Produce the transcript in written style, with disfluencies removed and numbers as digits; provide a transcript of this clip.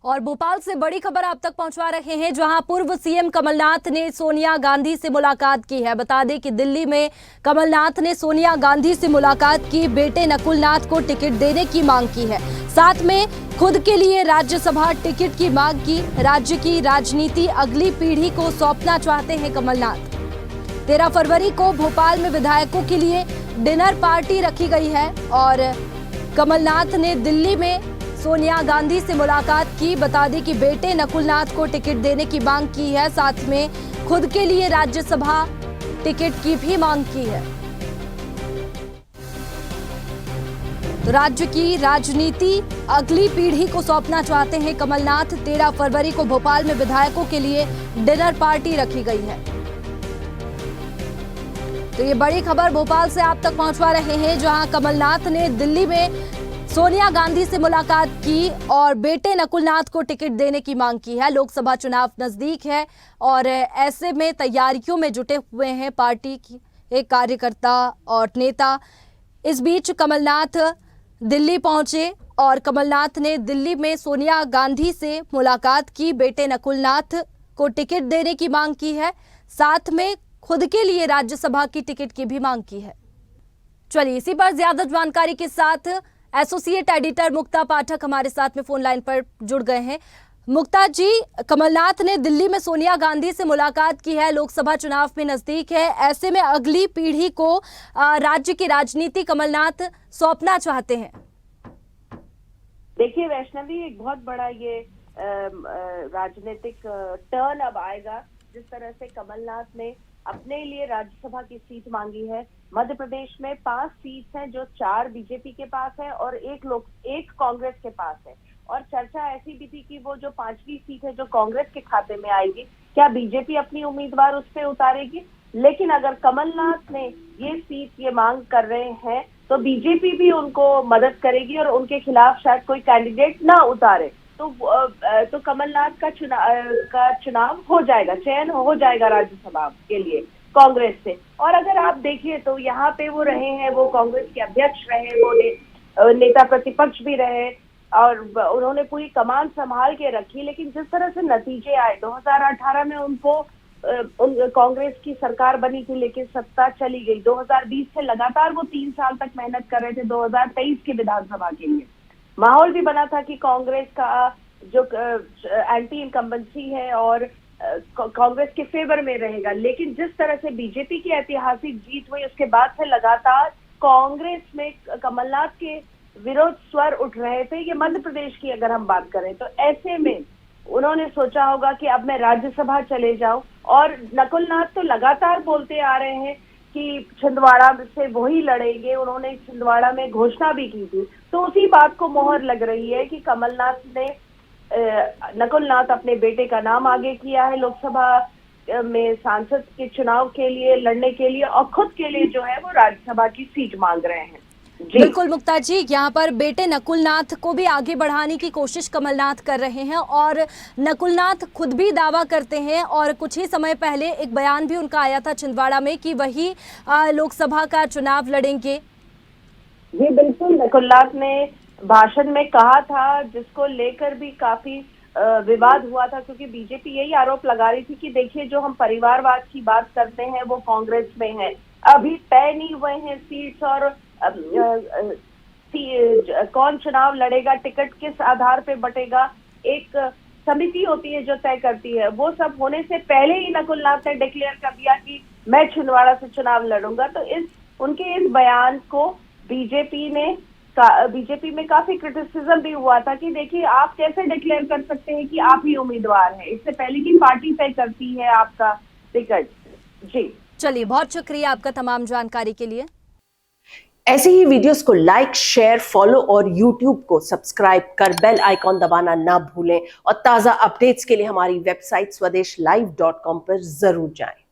और भोपाल से बड़ी खबर आप तक पहुंचवा रहे हैं, जहां पूर्व सीएम कमलनाथ ने सोनिया गांधी से मुलाकात की है। बता दें कि दिल्ली में कमलनाथ ने सोनिया गांधी से मुलाकात की, बेटे नकुलनाथ को टिकट देने की मांग की है। साथ में खुद के लिए राज्यसभा टिकट की मांग की। राज्य की राजनीति अगली पीढ़ी को सौंपना चाहते हैं कमलनाथ। 13 फरवरी को भोपाल में विधायकों के लिए डिनर पार्टी रखी गई है और कमलनाथ ने दिल्ली में सोनिया गांधी से मुलाकात की। बता दें कि बेटे नकुलनाथ को टिकट देने की मांग की है, साथ में खुद के लिए राज्यसभा टिकट की भी मांग की है। तो राज्य की राजनीति अगली पीढ़ी को सौंपना चाहते हैं कमलनाथ। 13 फरवरी को भोपाल में विधायकों के लिए डिनर पार्टी रखी गई है। तो ये बड़ी खबर भोपाल से आप तक पहुंचवा रहे हैं, जहां कमलनाथ ने दिल्ली में सोनिया गांधी से मुलाकात की और बेटे नकुलनाथ को टिकट देने की मांग की है। लोकसभा चुनाव नजदीक है और ऐसे में तैयारियों में जुटे हुए हैं पार्टी की एक कार्यकर्ता और नेता। इस बीच कमलनाथ दिल्ली पहुंचे और कमलनाथ ने दिल्ली में सोनिया गांधी से मुलाकात की, बेटे नकुलनाथ को टिकट देने की मांग की है, साथ में खुद के लिए राज्यसभा की टिकट की भी मांग की है। चलिए इसी पर ज्यादा जानकारी के साथ एसोसिएट एडिटर मुक्ता पाठक हमारे साथ में फोन लाइन पर जुड़ गए हैं। मुक्ता जी, कमलनाथ ने दिल्ली में सोनिया गांधी से मुलाकात की है, लोकसभा चुनाव में नजदीक है, ऐसे में अगली पीढ़ी को राज्य की राजनीति कमलनाथ सौंपना चाहते हैं। देखिए वैष्णवी, एक बहुत बड़ा ये राजनीतिक टर्न अब आएगा। जिस तरह से कमलनाथ ने अपने लिए राज्यसभा की सीट मांगी है। मध्य प्रदेश में 5 सीट हैं, जो 4 बीजेपी के पास है और एक कांग्रेस के पास है। और चर्चा ऐसी भी थी कि वो जो 5वीं सीट है जो कांग्रेस के खाते में आएगी, क्या बीजेपी अपनी उम्मीदवार उस पर उतारेगी। लेकिन अगर कमलनाथ ने ये मांग कर रहे हैं तो बीजेपी भी उनको मदद करेगी और उनके खिलाफ शायद कोई कैंडिडेट ना उतारे तो कमलनाथ का चुनाव हो जाएगा, चयन हो जाएगा राज्यसभा के लिए कांग्रेस से। और अगर आप देखिए तो यहाँ पे वो रहे हैं, वो कांग्रेस के अध्यक्ष रहे, वो नेता प्रतिपक्ष भी रहे और उन्होंने पूरी कमान संभाल के रखी। लेकिन जिस तरह से नतीजे आए 2018 में उनको कांग्रेस की सरकार बनी थी, लेकिन सत्ता चली गई। 2020 से लगातार वो 3 साल तक मेहनत कर रहे थे 2023 के विधानसभा के लिए। माहौल भी बना था कि कांग्रेस का जो एंटी इनकम्बेंसी है और कांग्रेस के फेवर में रहेगा। लेकिन जिस तरह से बीजेपी की ऐतिहासिक जीत हुई, उसके बाद से लगातार कांग्रेस में कमलनाथ के विरोध स्वर उठ रहे थे। ये मध्य प्रदेश की अगर हम बात करें तो ऐसे में उन्होंने सोचा होगा कि अब मैं राज्यसभा चले जाऊं। और नकुलनाथ तो लगातार बोलते आ रहे हैं कि छिंदवाड़ा से वही लड़ेंगे, उन्होंने छिंदवाड़ा में घोषणा भी की थी। तो उसी बात को मोहर लग रही है कि नकुलनाथ अपने बेटे का नाम आगे किया है लोकसभा में सांसद के चुनाव के लिए लड़ने के लिए, और खुद के लिए जो है वो राज्यसभा की सीट मांग रहे हैं। बिल्कुल मुक्ता जी, यहाँ पर बेटे नकुलनाथ को भी आगे बढ़ाने की कोशिश कमलनाथ कर रहे हैं और नकुलनाथ खुद भी दावा करते हैं और कुछ ही समय पहले एक बयान भी उनका आया था छिंदवाड़ा में कि वही लोकसभा का चुनाव लड़ेंगे। जी बिल्कुल, नकुलनाथ ने भाषण में कहा था, जिसको लेकर भी काफी विवाद हुआ था, क्योंकि बीजेपी यही आरोप लगा रही थी कि देखिए जो हम परिवारवाद की बात करते हैं वो कांग्रेस में है, अभी तय नहीं हुए हैं सीट्स और कौन चुनाव लड़ेगा, टिकट किस आधार पे बटेगा, एक समिति होती है जो तय करती है। वो सब होने से पहले ही नकुलनाथ ने डिक्लेयर कर दिया कि मैं छिंदवाड़ा से चुनाव लड़ूंगा। तो उनके इस बयान को बीजेपी में काफी क्रिटिसिज्म भी हुआ था कि देखिए आप कैसे डिक्लेयर कर सकते हैं कि आप ही उम्मीदवार हैं, इससे पहले की पार्टी तय करती है आपका टिकट। जी चलिए, बहुत शुक्रिया आपका तमाम जानकारी के लिए। ऐसे ही वीडियोस को लाइक, शेयर, फॉलो और YouTube को सब्सक्राइब कर बेल आइकॉन दबाना ना भूलें और ताजा अपडेट्स के लिए हमारी वेबसाइट swedeshlive.com पर जरूर जाएं।